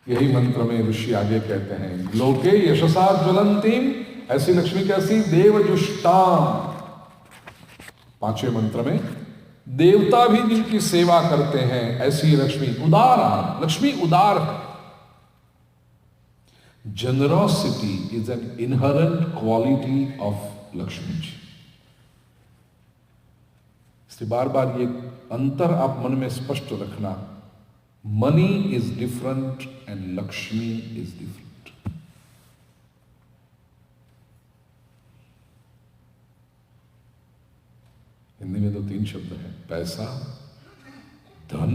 यही मंत्र में ऋषि आगे कहते हैं, लोके यशसा ज्वलंतीम, ऐसी लक्ष्मी कैसी, देवजुष्टाम। पांचवें मंत्र में देवता भी जिनकी सेवा करते हैं ऐसी लक्ष्मी, उदार लक्ष्मी उदार है। Generosity is an inherent quality of Lakshmi ji. इसलिए बार बार ये अंतर आप मन में स्पष्ट रखना, money is different and Lakshmi is different. Hindi में तो 3 शब्द हैं, पैसा, धन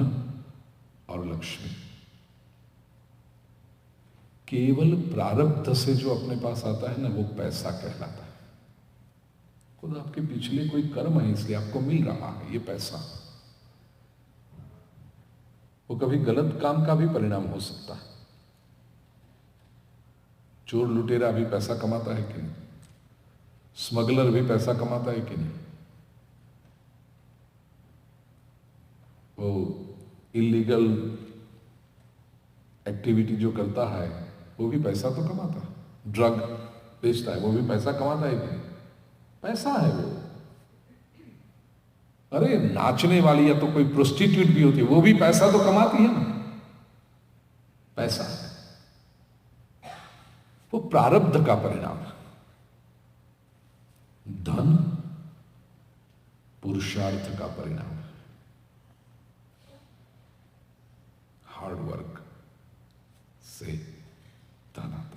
और लक्ष्मी। केवल प्रारब्ध से जो अपने पास आता है ना, वो पैसा कहलाता है। खुद आपके पिछले कोई कर्म है इसलिए आपको मिल रहा है ये पैसा। वो कभी गलत काम का भी परिणाम हो सकता है। चोर लुटेरा भी पैसा कमाता है कि नहीं, स्मगलर भी पैसा कमाता है कि नहीं, वो इलीगल एक्टिविटी जो करता है वो भी पैसा तो कमाता है, ड्रग बेचता है वो भी पैसा कमाता है कि नहीं, पैसा है वो। अरे नाचने वाली या तो कोई प्रोस्टिट्यूट भी होती है वो भी पैसा तो कमाती है ना, पैसा है। वो प्रारब्ध का परिणाम है। धन पुरुषार्थ का परिणाम है, हार्ड वर्क से धन आता।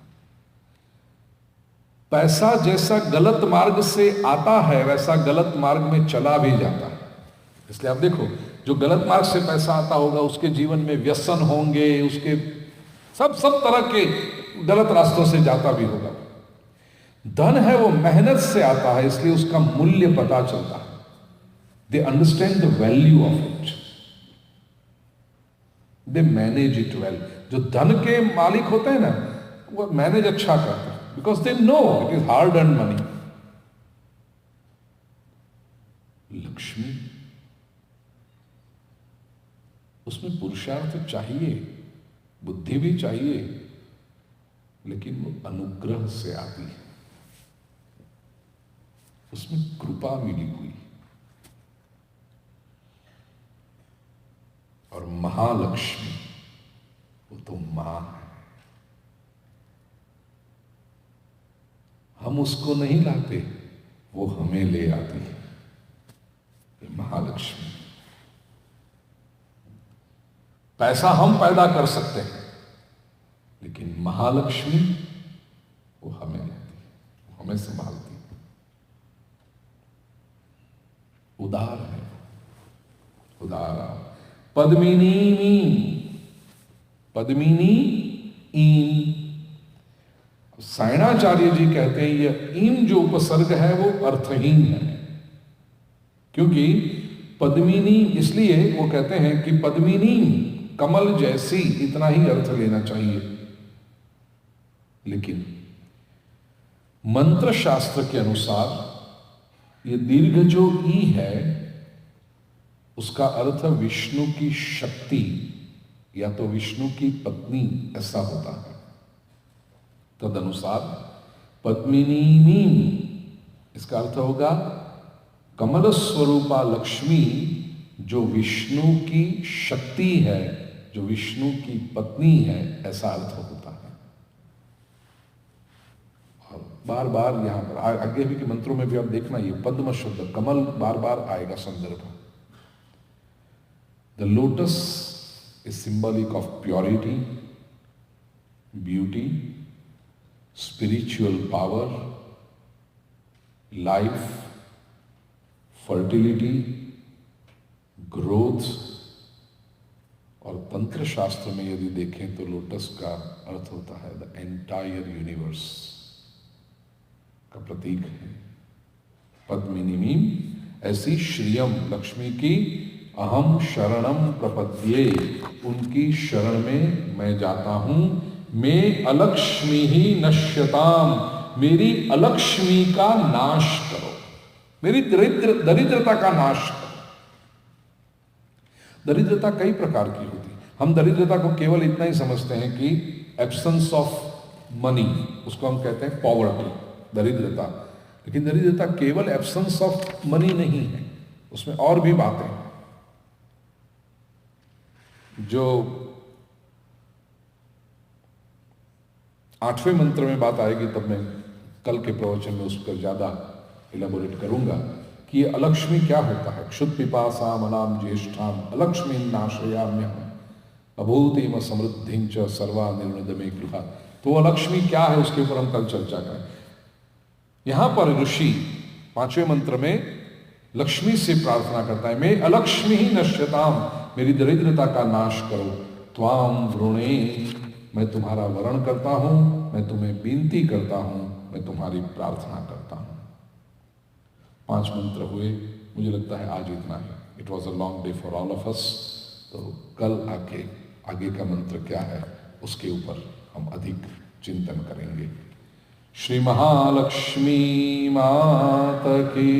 पैसा जैसा गलत मार्ग से आता है वैसा गलत मार्ग में चला भी जाता है। इसलिए आप देखो, जो गलत मार्ग से पैसा आता होगा उसके जीवन में व्यसन होंगे, उसके सब तरह के गलत रास्तों से जाता भी होगा। धन है वो मेहनत से आता है, इसलिए उसका मूल्य पता चलता है। They understand the value of it, they manage it well. जो धन के मालिक होते हैं ना, वो मैनेज अच्छा करते हैं, because they know it is hard earn money. Lakshmi, उसमें पुरुषार्थ चाहिए, बुद्धि भी चाहिए, लेकिन वो अनुग्रह से आती है, उसमें कृपा मिली हुई। और महालक्ष्मी वो तो मां है, हम उसको नहीं लाते, वो हमें ले आती है। ये महालक्ष्मी। पैसा हम पैदा कर सकते हैं, लेकिन महालक्ष्मी वो हमें लेती है, वो हमें संभालती है। उदार है, उदारा। पद्मिनी पद्मिनी ईम। सायणाचार्य जी कहते हैं यह ईम जो उपसर्ग है वो अर्थहीन है, क्योंकि पद्मिनी, इसलिए वो कहते हैं कि पद्मिनी कमल जैसी, इतना ही अर्थ लेना चाहिए। लेकिन मंत्र शास्त्र के अनुसार ये दीर्घ जो ई है उसका अर्थ विष्णु की शक्ति या तो विष्णु की पत्नी ऐसा होता है। तदनुसार पद्मिनी इसका अर्थ होगा कमल स्वरूपा लक्ष्मी, जो विष्णु की शक्ति है, जो विष्णु की पत्नी है, ऐसा अर्थ होता है। और बार बार यहां पर आगे भी के मंत्रों में भी आप देखना, ये पद्म शब्द, कमल बार बार आएगा संदर्भ। The lotus is symbolic of purity, beauty, spiritual power, life, fertility, growth। और तंत्र शास्त्र में यदि देखें तो लोटस का अर्थ होता है द एंटायर यूनिवर्स का प्रतीक है। पद्मिनी ऐसी श्रियम लक्ष्मी की अहम शरणम प्रपद्ये, उनकी शरण में मैं जाता हूं। मैं अलक्ष्मी ही नश्यताम, मेरी अलक्ष्मी का नाश करो, मेरी दरिद्रता का नाश करो। दरिद्रता कई प्रकार की होती है। हम दरिद्रता को केवल इतना ही समझते हैं कि एब्सेंस ऑफ मनी, उसको हम कहते हैं पॉवर्टी, दरिद्रता। लेकिन दरिद्रता केवल एब्सेंस ऑफ मनी नहीं है, उसमें और भी बातें जो 8वें मंत्र में बात आएगी, तब मैं कल के प्रवचन में उस पर ज्यादा इलेबोरेट करूंगा कि ये अलक्ष्मी क्या होता है। क्षुत पिपासा मनाम ज्येष्ठाम अलक्ष्मी नाशयाम्यहम अभूतिम समृद्धिं च सर्वा निर्णदमे गृहा। तो अलक्ष्मी क्या है, उसके ऊपर हम कल चर्चा करें। यहां पर ऋषि 5वें मंत्र में लक्ष्मी से प्रार्थना करता है, मैं अलक्ष्मी ही नश्यताम, मेरी दरिद्रता का नाश करो। त्वाम वृणे, मैं तुम्हारा वरण करता हूं, मैं तुम्हें विनती करता हूं, मैं तुम्हारी प्रार्थना करता हूं। 5 मंत्र हुए, मुझे लगता है आज इतना है। It was a long day for all of us. तो कल आगे का मंत्र क्या है उसके ऊपर हम अधिक चिंतन करेंगे। श्री महालक्ष्मी माता की